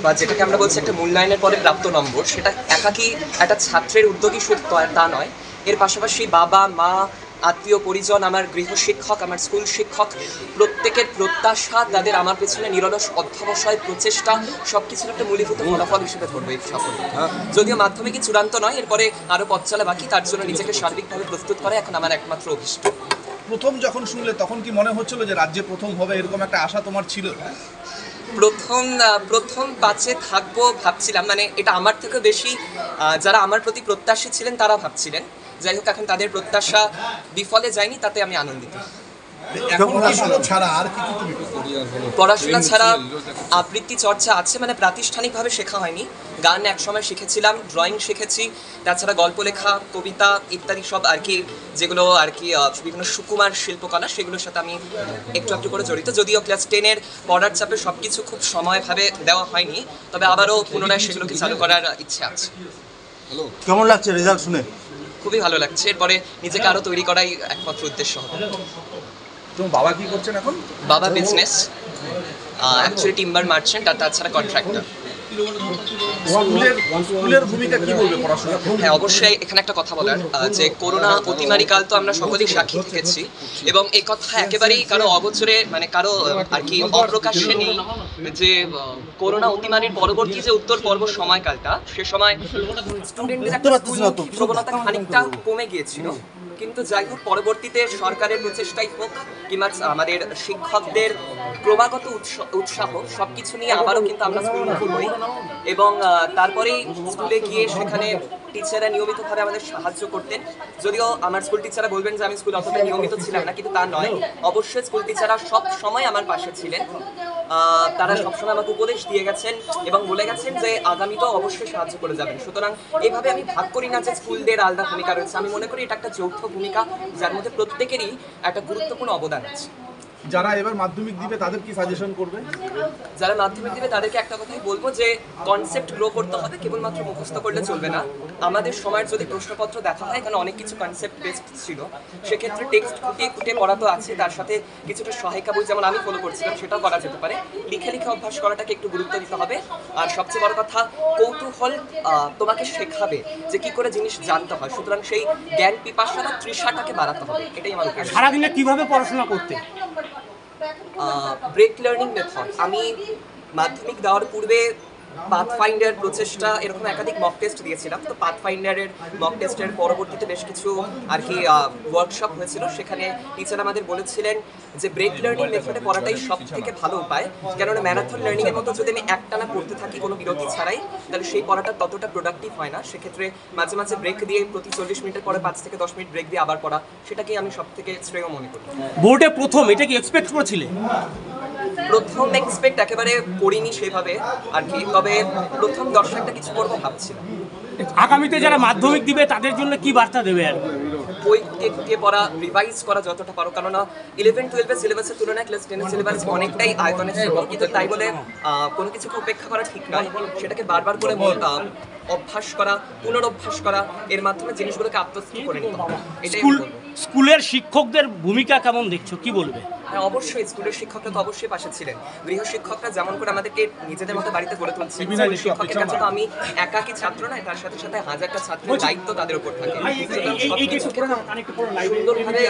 বা যেটাকে আমরা বলছি একটা মূল্যায়নের পরে প্রাপ্ত নম্বর, সেটা একাকী একটা ছাত্রের উদ্যোগী শুধু তা নয়। এর পাশাপাশি বাবা মা, আত্মীয় পরিজন, আমার গৃহশিক্ষক, আমার স্কুল শিক্ষক, প্রত্যেকের প্রত্যাশা, তাদের আমার পেছনে নিরলস অধ্যবসায়, প্রচেষ্টা, সব কিছুর একটা মূলীভূত ফলাফল হিসেবে ধরবো এই সাফল্য। যদিও মাধ্যমিকই চূড়ান্ত নয়, এরপরে আরও পথ চলা বাকি, তার জন্য নিজেকে সার্বিকভাবে প্রস্তুত করা এখন আমার একমাত্র অভিষ্ট। প্রথম যখন শুনলে তখন কি মনে হচ্ছিল যে রাজ্যে প্রথম হবে, এরকম একটা আশা তোমার ছিল? প্রথম পাঁচে থাকবো ভাবছিলাম, মানে এটা আমার থেকে বেশি যারা আমার প্রতি প্রত্যাশী ছিলেন তারা ভাবছিলেন। যাই হোক, এখন তাদের প্রত্যাশা বিফলে যায়নি, তাতে আমি আনন্দিত। পড়াশোনা ছাড়া আবৃত্তি চর্চা আছে, মানে প্রাতিষ্ঠানিকভাবে শেখা হয়নি। গান একসময় শিখেছিলাম, ড্রয়িং শিখেছি, তাছাড়া গল্প লেখা, কবিতা ইত্যাদি সব আর কি, যেগুলো আর কি বিভিন্ন সুকুমার শিল্পকলা, সেগুলোর সাথে আমি একটু একটু করে জড়িত। যদিও ক্লাস 10-এর পড়ার চাপে সব কিছু খুব সময়ভাবে দেওয়া হয়নি, তবে আবারও পুনরায় সেগুলোকে চালু করার ইচ্ছে আছে। কেমন লাগছে রেজাল্ট শুনে? খুবই ভালো লাগছে। এরপরে নিজেকে আরও তৈরি করাই একমাত্র উদ্দেশ্য হবে। তোমার বাবা কি করছেন এখন? বাবা বিজনেস, অ্যাকচুয়ালি টিম্বার মার্চেন্ট, আর তাছাড়া কন্ট্রাক্টর। স্কুলের ভূমিকা কি বলবে পড়াশোনা? হ্যাঁ, অবশ্যই এখানে একটা কথা বলার, যে করোনা অতিমারিকাল তো আমরা সকলেই সাক্ষী থেকেছি, এবং এই কথা একেবারেই কারো অগোচরে, মানে কারো আর কি অপ্রকাশ্যে নেই যে করোনা অতিমারির পরবর্তী যে উত্তর পর্ব সময়কালটা, সে সময় স্টুডেন্টদের একটা প্রবণতা খানিকটা কমে গিয়েছিল। কিন্তু যাই হোক, পরবর্তীতে সরকারের প্রচেষ্টাই হোক কিংবা আমাদের শিক্ষকদের ক্রমাগত উৎসাহ, সব কিছু নিয়ে আবারও কিন্তু আমরা স্কুলমুখী হই। এবং তারপরেই স্কুলে গিয়ে সেখানে টিচাররা নিয়মিতভাবে আমাদের সাহায্য করতেন। যদিও আমার স্কুল টিচাররা বলবেন যে আমি স্কুলে অতটা নিয়মিত ছিলাম না, কিন্তু তা নয়। অবশ্যই স্কুল টিচাররা সব সময় আমার পাশে ছিলেন। তারা সবসময় আমাকে উপদেশ দিয়ে গেছেন এবং বলে গেছেন যে আগামীতেও অবশ্যই সাহায্য করে যাবেন। সুতরাং এইভাবে আমি ভাগ করি না যে স্কুলদের আলাদা ভূমিকা রয়েছে। আমি মনে করি এটা একটা যৌথ ভূমিকা, যার মধ্যে প্রত্যেকেরই একটা গুরুত্বপূর্ণ অবদান আছে। যারা এবার মাধ্যমিক দিবে তাদের কি সাজেশন করবে? যারা মাধ্যমিক দিবে তাদেরকে একটা কথাই বলবো যে কনসেপ্ট গ্রো করতে হবে, কেবলমাত্র মুখস্থ করলে চলবে না। আমাদের সময়ের যদি প্রশ্নপত্র দেখা হয়, এখানে অনেক কিছু কনসেপ্ট বেসড ছিল, সেক্ষেত্রে টেক্সট খুঁটিয়ে খুঁটিয়ে পড়া তো আছে, তার সাথে কিছুটা সহায়িকা বই যেমন আমি ফলো করছিলাম সেটাও করা যেতে পারে। লিখে লিখে অভ্যাস করাটাকে একটু গুরুত্ব দিতে হবে। আর সবচেয়ে বড় কথা, কৌতূহল তোমাকে শেখাবে যে কি করে জিনিস জানতে হয়। সুতরাং সেই জ্ঞান পিপাসা বা তৃষাটাকে বাড়াতে হবে, এটাই আমার উদ্দেশ্য। সারাদিনে কিভাবে পড়াশোনা করতে? Break learning method. আমি মাধ্যমিক দেওয়ার পূর্বে পাথফাইন্ডার, প্রচেষ্টা, এরকম একাধিক মক টেস্ট দিয়েছিলাম। তো পাথফাইন্ডারের মক টেস্টের পরবর্তীতে বেশ কিছু আর কি ওয়ার্কশপ হয়েছিল। সেখানে টিচার আমাদের বলেছিলেন যে ব্রেক লার্নিং মেথডে পড়াটাই সব থেকে ভালো উপায়, কেননা ম্যারাথন লার্নিংয়ের মতো যদি আমি একটানা পড়তে থাকি কোনো বিরতি ছাড়াই, তাহলে সেই পড়াটা ততটা প্রোডাক্টিভ হয় না। সেক্ষেত্রে মাঝে মাঝে ব্রেক দিয়ে, প্রতি 40 মিনিটের পরে 5 থেকে 10 মিনিট ব্রেক দিয়ে আবার পড়া, সেটাকেই আমি সব থেকে শ্রেয় মনে করি। বোর্ডে প্রথম, এটা কি এক্সপেক্ট করেছিলে? প্রথম এক্সপেক্ট একেবারে করিনি সেভাবে আর কি, তবে প্রথম দর্শকটা কিছু করবো ভাবছিলাম। আগামীতে যারা মাধ্যমিক দিবে তাদের জন্য কি বার্তা দেবে? আর বই খুঁটিয়ে পড়া, রিভাইজ করা যতটা পারো, কেননা 11-12 সিলেবাসের তুলনায় ক্লাস 10-এর সিলেবাস অনেকটাই আয়তনে ছিল, কিন্তু তাই বলে কোনো কিছুকে উপেক্ষা করা ঠিক নয়। সেটাকে বারবার করে অভ্যাস করা, পুনরভ্যাস করা, এর মাধ্যমে জিনিসগুলোকে আত্মস্থ করে নিতে হবে। এটাই স্কুলের শিক্ষকদের ভূমিকা কেমন দেখছো, কি বলবে? হ্যাঁ, অবশ্যই স্কুলের শিক্ষকরা তো অবশ্যই পাশে ছিলেন। গৃহশিক্ষকরা যেমন করে আমাদেরকে নিজেদের মতো বাড়িতে গড়ে তুলছে, শিক্ষকের কাছে তো আমি একাকী ছাত্র নয়, তার সাথে সাথে হাজারটা ছাত্রের দায়িত্ব তাদের উপর থাকে। সুন্দরভাবে